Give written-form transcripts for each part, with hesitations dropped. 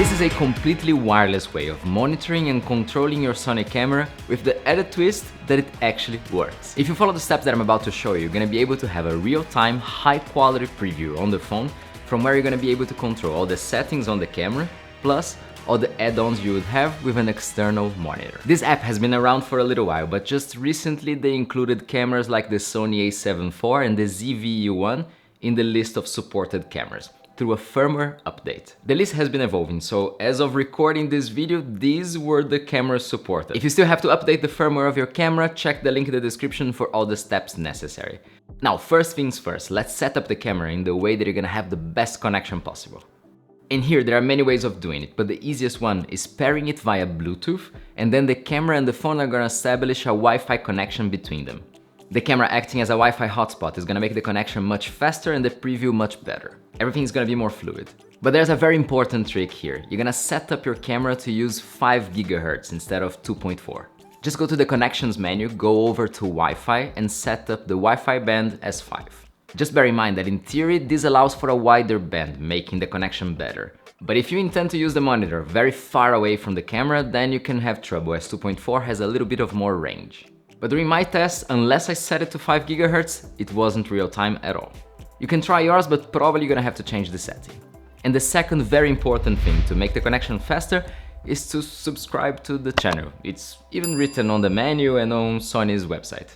This is a completely wireless way of monitoring and controlling your Sony camera with the added twist that it actually works. If you follow the steps that I'm about to show you, you're gonna be able to have a real-time, high-quality preview on the phone from where you're gonna be able to control all the settings on the camera, plus all the add-ons you would have with an external monitor. This app has been around for a little while, but just recently they included cameras like the Sony A7IV and the ZV-E1 in the list of supported cameras through a firmware update. The list has been evolving, so as of recording this video, these were the cameras supported. If you still have to update the firmware of your camera, check the link in the description for all the steps necessary. Now, first things first, let's set up the camera in the way that you're gonna have the best connection possible. In here, there are many ways of doing it, but the easiest one is pairing it via Bluetooth, and then the camera and the phone are gonna establish a Wi-Fi connection between them. The camera acting as a Wi-Fi hotspot is gonna make the connection much faster and the preview much better. Everything's gonna be more fluid. But there's a very important trick here. You're gonna set up your camera to use 5 GHz instead of 2.4. Just go to the connections menu, go over to Wi-Fi and set up the Wi-Fi band as 5. Just bear in mind that in theory, this allows for a wider band, making the connection better. But if you intend to use the monitor very far away from the camera, then you can have trouble as 2.4 has a little bit of more range. But during my test, unless I set it to 5 GHz, it wasn't real time at all. You can try yours, but probably you're gonna have to change the setting. And the second very important thing to make the connection faster is to subscribe to the channel. It's even written on the menu and on Sony's website.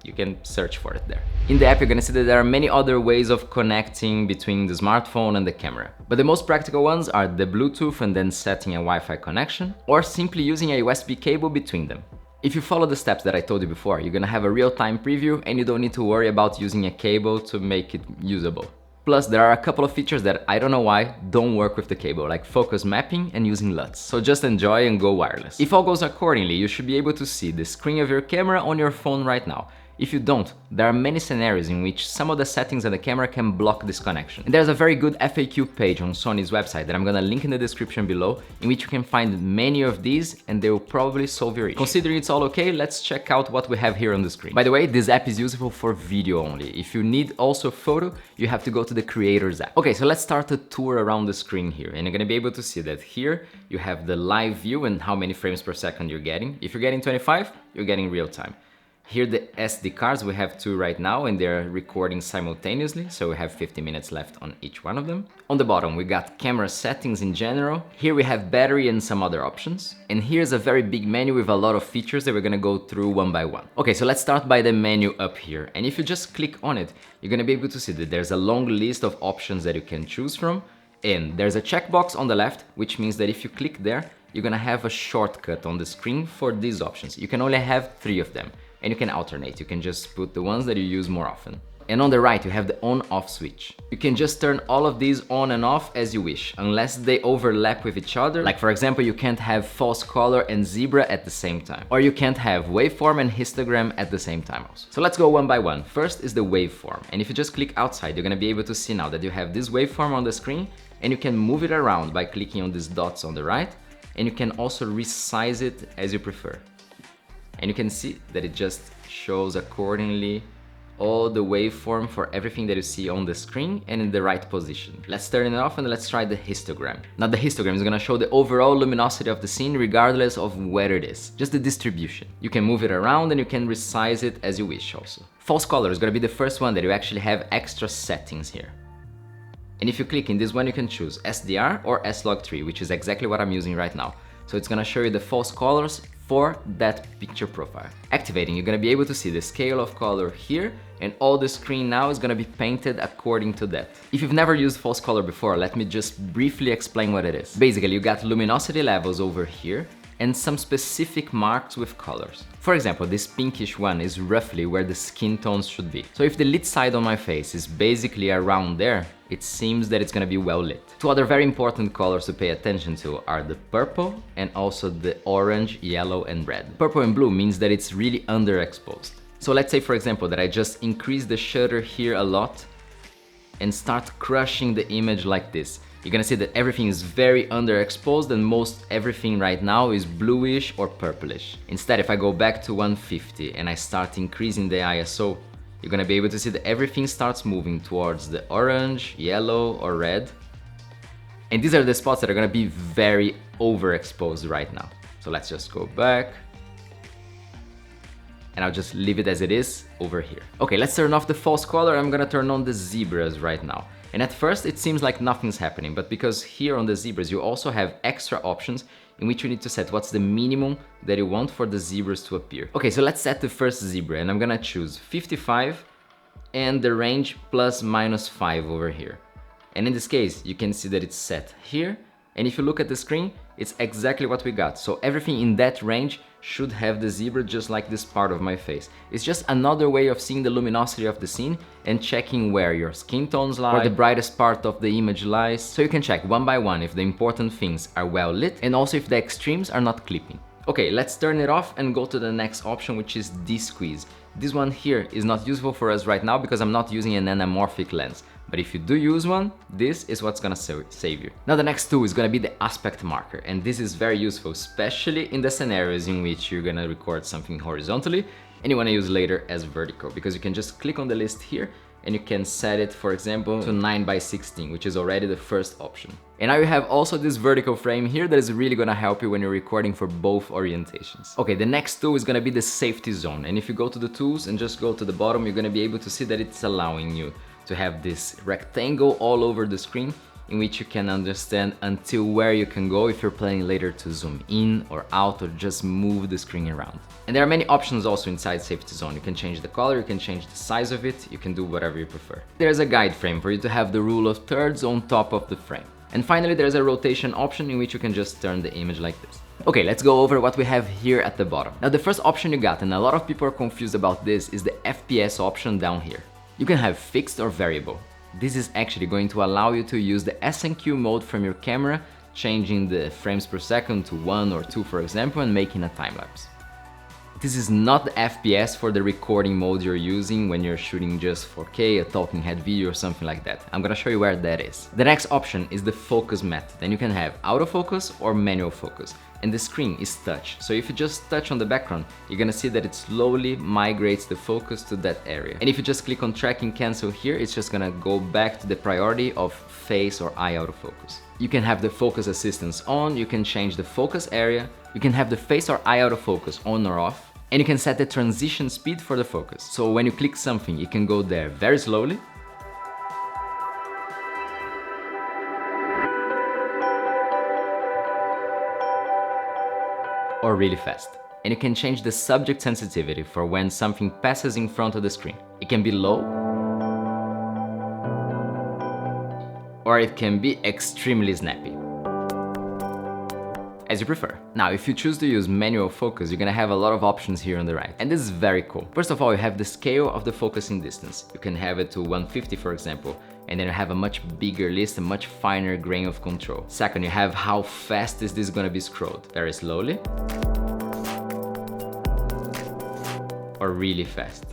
You can search for it there. In the app, you're gonna see that there are many other ways of connecting between the smartphone and the camera. But the most practical ones are the Bluetooth and then setting a Wi-Fi connection, or simply using a USB cable between them. If you follow the steps that I told you before, you're gonna have a real-time preview and you don't need to worry about using a cable to make it usable. Plus, there are a couple of features that I don't know why don't work with the cable, like focus mapping and using LUTs. So just enjoy and go wireless. If all goes accordingly, you should be able to see the screen of your camera on your phone right now. If you don't, there are many scenarios in which some of the settings on the camera can block this connection. And there's a very good FAQ page on Sony's website that I'm gonna link in the description below, in which you can find many of these and they will probably solve your issue. Considering it's all okay, let's check out what we have here on the screen. By the way, this app is useful for video only. If you need also photo, you have to go to the Creators app. Okay, so let's start a tour around the screen here, and you're gonna be able to see that here you have the live view and how many frames per second you're getting. If you're getting 25, you're getting real time. Here the SD cards, we have 2 right now and they're recording simultaneously, so we have 50 minutes left on each one of them. On the bottom we got camera settings in general. Here we have battery and some other options. And here's a very big menu with a lot of features that we're gonna go through one by one. Okay, so let's start by the menu up here. And if you just click on it, you're gonna be able to see that there's a long list of options that you can choose from. And there's a checkbox on the left, which means that if you click there, you're gonna have a shortcut on the screen for these options. You can only have 3 of them. And you can alternate, you can just put the ones that you use more often. And on the right, you have the on-off switch. You can just turn all of these on and off as you wish, unless they overlap with each other. Like for example, you can't have false color and zebra at the same time. Or you can't have waveform and histogram at the same time also. So let's go one by one. First is the waveform. And if you just click outside, you're gonna be able to see now that you have this waveform on the screen, and you can move it around by clicking on these dots on the right, and you can also resize it as you prefer. And you can see that it just shows accordingly all the waveform for everything that you see on the screen and in the right position. Let's turn it off and let's try the histogram. Now the histogram is gonna show the overall luminosity of the scene regardless of where it is, just the distribution. You can move it around and you can resize it as you wish also. False color is gonna be the first one that you actually have extra settings here. And if you click in this one, you can choose SDR or S-Log3, which is exactly what I'm using right now. So it's gonna show you the false colors for that picture profile. Activating, you're gonna be able to see the scale of color here, and all the screen now is gonna be painted according to that. If you've never used false color before, let me just briefly explain what it is. Basically, you got luminosity levels over here, and some specific marks with colors. For example, this pinkish one is roughly where the skin tones should be. So if the lit side on my face is basically around there, it seems that it's gonna be well lit. 2 other very important colors to pay attention to are the purple and also the orange, yellow and red. Purple and blue means that it's really underexposed. So let's say for example that I just increase the shutter here a lot and start crushing the image like this. You're gonna see that everything is very underexposed and most everything right now is bluish or purplish. Instead, if I go back to 150 and I start increasing the ISO, you're gonna be able to see that everything starts moving towards the orange, yellow or red. And these are the spots that are gonna be very overexposed right now. So let's just go back. And I'll just leave it as it is over here. Okay, let's turn off the false color. I'm gonna turn on the zebras right now. And at first it seems like nothing's happening, but because here on the zebras you also have extra options in which you need to set what's the minimum that you want for the zebras to appear. Okay, so let's set the first zebra, and I'm gonna choose 55 and the range ±5 over here. And in this case, you can see that it's set here. And if you look at the screen, it's exactly what we got. So everything in that range should have the zebra just like this part of my face. It's just another way of seeing the luminosity of the scene and checking where your skin tones lie, where the brightest part of the image lies. So you can check one by one if the important things are well lit and also if the extremes are not clipping. Okay, let's turn it off and go to the next option, which is de-squeeze. This one here is not useful for us right now because I'm not using an anamorphic lens. But if you do use one, this is what's gonna save you. Now the next tool is gonna be the aspect marker, and this is very useful, especially in the scenarios in which you're gonna record something horizontally and you wanna use later as vertical, because you can just click on the list here and you can set it, for example, to 9:16, which is already the first option. And now you have also this vertical frame here that is really gonna help you when you're recording for both orientations. Okay, the next tool is gonna be the safety zone. And if you go to the tools and just go to the bottom, you're gonna be able to see that it's allowing you to have this rectangle all over the screen in which you can understand until where you can go if you're planning later to zoom in or out or just move the screen around. And there are many options also inside safety zone. You can change the color, you can change the size of it, you can do whatever you prefer. There's a guide frame for you to have the rule of thirds on top of the frame. And finally, there's a rotation option in which you can just turn the image like this. Okay, let's go over what we have here at the bottom. Now the first option you got, and a lot of people are confused about this, is the FPS option down here. You can have fixed or variable. This is actually going to allow you to use the S&Q mode from your camera, changing the frames per second to 1 or 2, for example, and making a time lapse. This is not the FPS for the recording mode you're using when you're shooting just 4K, a talking head video or something like that. I'm gonna show you where that is. The next option is the focus method, and you can have autofocus or manual focus. And the screen is touch. So if you just touch on the background, you're gonna see that it slowly migrates the focus to that area. And if you just click on track and cancel here, it's just gonna go back to the priority of face or eye autofocus. You can have the focus assistance on, you can change the focus area, you can have the face or eye autofocus on or off, and you can set the transition speed for the focus. So when you click something, you can go there very slowly, or really fast. And you can change the subject sensitivity for when something passes in front of the screen. It can be low, or it can be extremely snappy, as you prefer. Now, if you choose to use manual focus, you're gonna have a lot of options here on the right. And this is very cool. First of all, you have the scale of the focusing distance. You can have it to 150, for example, and then you have a much bigger list, a much finer grain of control. Second, you have how fast is this gonna be scrolled. Very slowly, or really fast.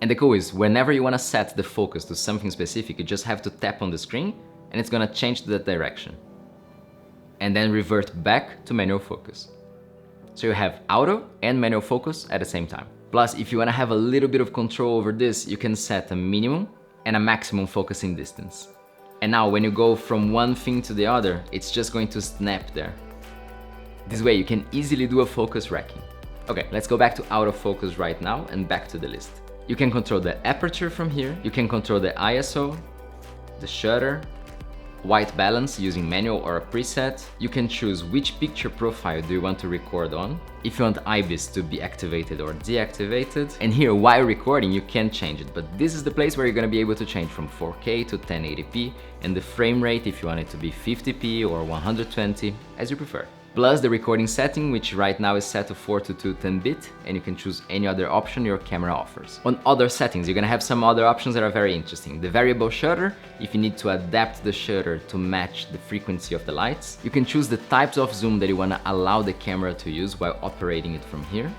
And the cool is, whenever you wanna set the focus to something specific, you just have to tap on the screen and it's gonna change that direction. And then revert back to manual focus. So you have auto and manual focus at the same time. Plus, if you wanna have a little bit of control over this, you can set a minimum and a maximum focusing distance. And now when you go from one thing to the other, it's just going to snap there. This way you can easily do a focus racking. Okay, let's go back to autofocus right now and back to the list. You can control the aperture from here, you can control the ISO, the shutter, white balance using manual or a preset. You can choose which picture profile do you want to record on, if you want IBIS to be activated or deactivated. And here, while recording, you can change it, but this is the place where you're gonna be able to change from 4K to 1080p, and the frame rate if you want it to be 50p or 120, as you prefer. Plus the recording setting, which right now is set to 422 10-bit, and you can choose any other option your camera offers. On other settings, you're gonna have some other options that are very interesting. The variable shutter, if you need to adapt the shutter to match the frequency of the lights. You can choose the types of zoom that you wanna allow the camera to use while operating it from here.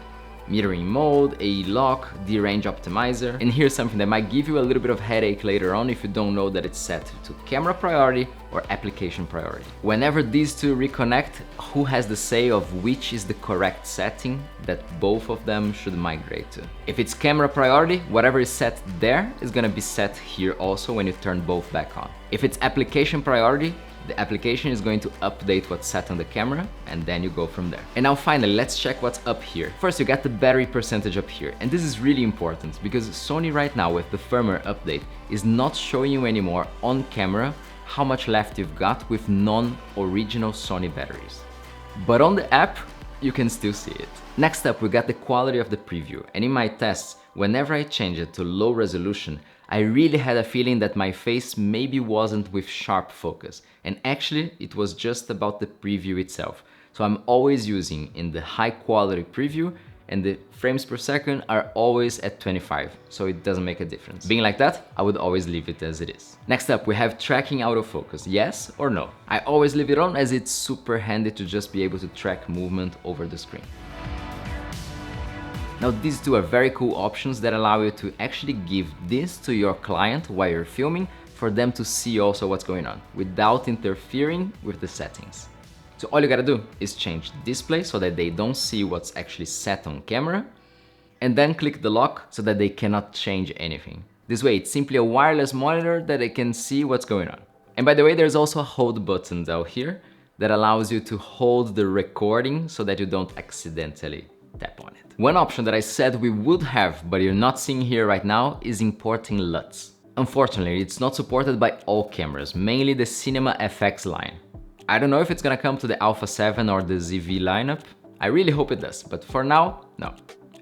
Mirroring mode, AE lock, derange optimizer, and here's something that might give you a little bit of headache later on if you don't know that it's set to camera priority or application priority. Whenever these two reconnect, who has the say of which is the correct setting that both of them should migrate to? If it's camera priority, whatever is set there is gonna be set here also when you turn both back on. If it's application priority, The application is going to update what's set on the camera, and then you go from there. And now finally, let's check what's up here. First, you got the battery percentage up here, and this is really important because Sony right now with the firmware update is not showing you anymore on camera how much left you've got with non-original Sony batteries. But on the app, you can still see it. Next up, we got the quality of the preview, and in my tests, whenever I change it to low resolution, I really had a feeling that my face maybe wasn't with sharp focus, and actually it was just about the preview itself. So I'm always using in the high quality preview, and the frames per second are always at 25, so it doesn't make a difference. Being like that, I would always leave it as it is. Next up, we have tracking autofocus, yes or no? I always leave it on as it's super handy to just be able to track movement over the screen. Now these two are very cool options that allow you to actually give this to your client while you're filming for them to see also what's going on without interfering with the settings. So all you gotta do is change display so that they don't see what's actually set on camera, and then click the lock so that they cannot change anything. This way it's simply a wireless monitor that they can see what's going on. And by the way, there's also a hold button down here that allows you to hold the recording so that you don't accidentally tap on it. One option that I said we would have, but you're not seeing here right now, is importing LUTs. Unfortunately, it's not supported by all cameras, mainly the Cinema FX line. I don't know if it's gonna come to the Alpha 7 or the ZV lineup. I really hope it does, but for now, no.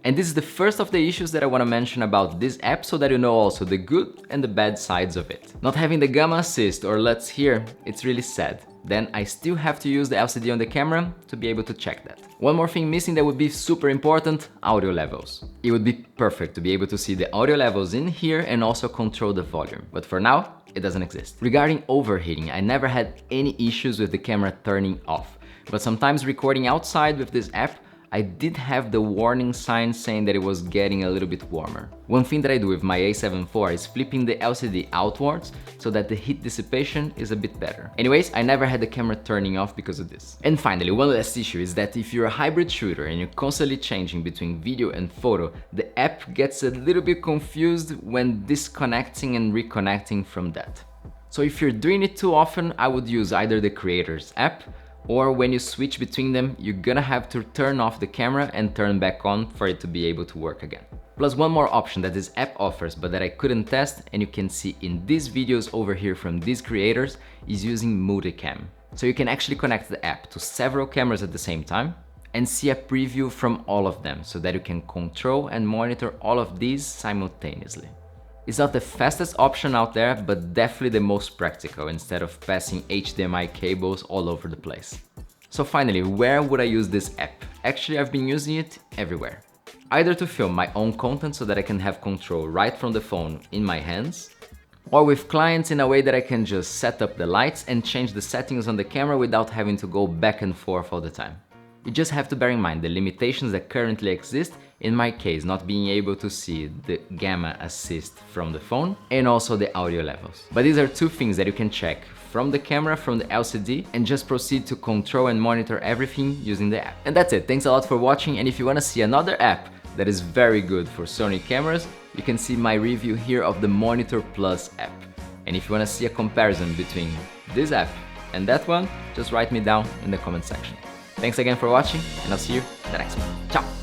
And this is the first of the issues that I want to mention about this app so that you know also the good and the bad sides of it. Not having the gamma assist or LUTs here, it's really sad. Then I still have to use the LCD on the camera to be able to check that. One more thing missing that would be super important, audio levels. It would be perfect to be able to see the audio levels in here and also control the volume. But for now, it doesn't exist. Regarding overheating, I never had any issues with the camera turning off. But sometimes recording outside with this app, I did have the warning sign saying that it was getting a little bit warmer. One thing that I do with my A7IV is flipping the LCD outwards so that the heat dissipation is a bit better. Anyways, I never had the camera turning off because of this. And finally, one last issue is that if you're a hybrid shooter and you're constantly changing between video and photo, the app gets a little bit confused when disconnecting and reconnecting from that. So if you're doing it too often, I would use either the Creators app, or when you switch between them, you're gonna have to turn off the camera and turn back on for it to be able to work again. Plus one more option that this app offers but that I couldn't test, and you can see in these videos over here from these creators, is using Multicam. So you can actually connect the app to several cameras at the same time and see a preview from all of them so that you can control and monitor all of these simultaneously. It's not the fastest option out there, but definitely the most practical instead of passing HDMI cables all over the place. So finally, where would I use this app? Actually, I've been using it everywhere. Either to film my own content so that I can have control right from the phone in my hands, or with clients in a way that I can just set up the lights and change the settings on the camera without having to go back and forth all the time. You just have to bear in mind the limitations that currently exist, in my case not being able to see the gamma assist from the phone and also the audio levels. But these are two things that you can check from the camera, from the LCD, and just proceed to control and monitor everything using the app. And that's it, thanks a lot for watching, and if you want to see another app that is very good for Sony cameras, you can see my review here of the Monitor Plus app. And if you want to see a comparison between this app and that one, just write me down in the comment section. Thanks again for watching, and I'll see you in the next one. Ciao!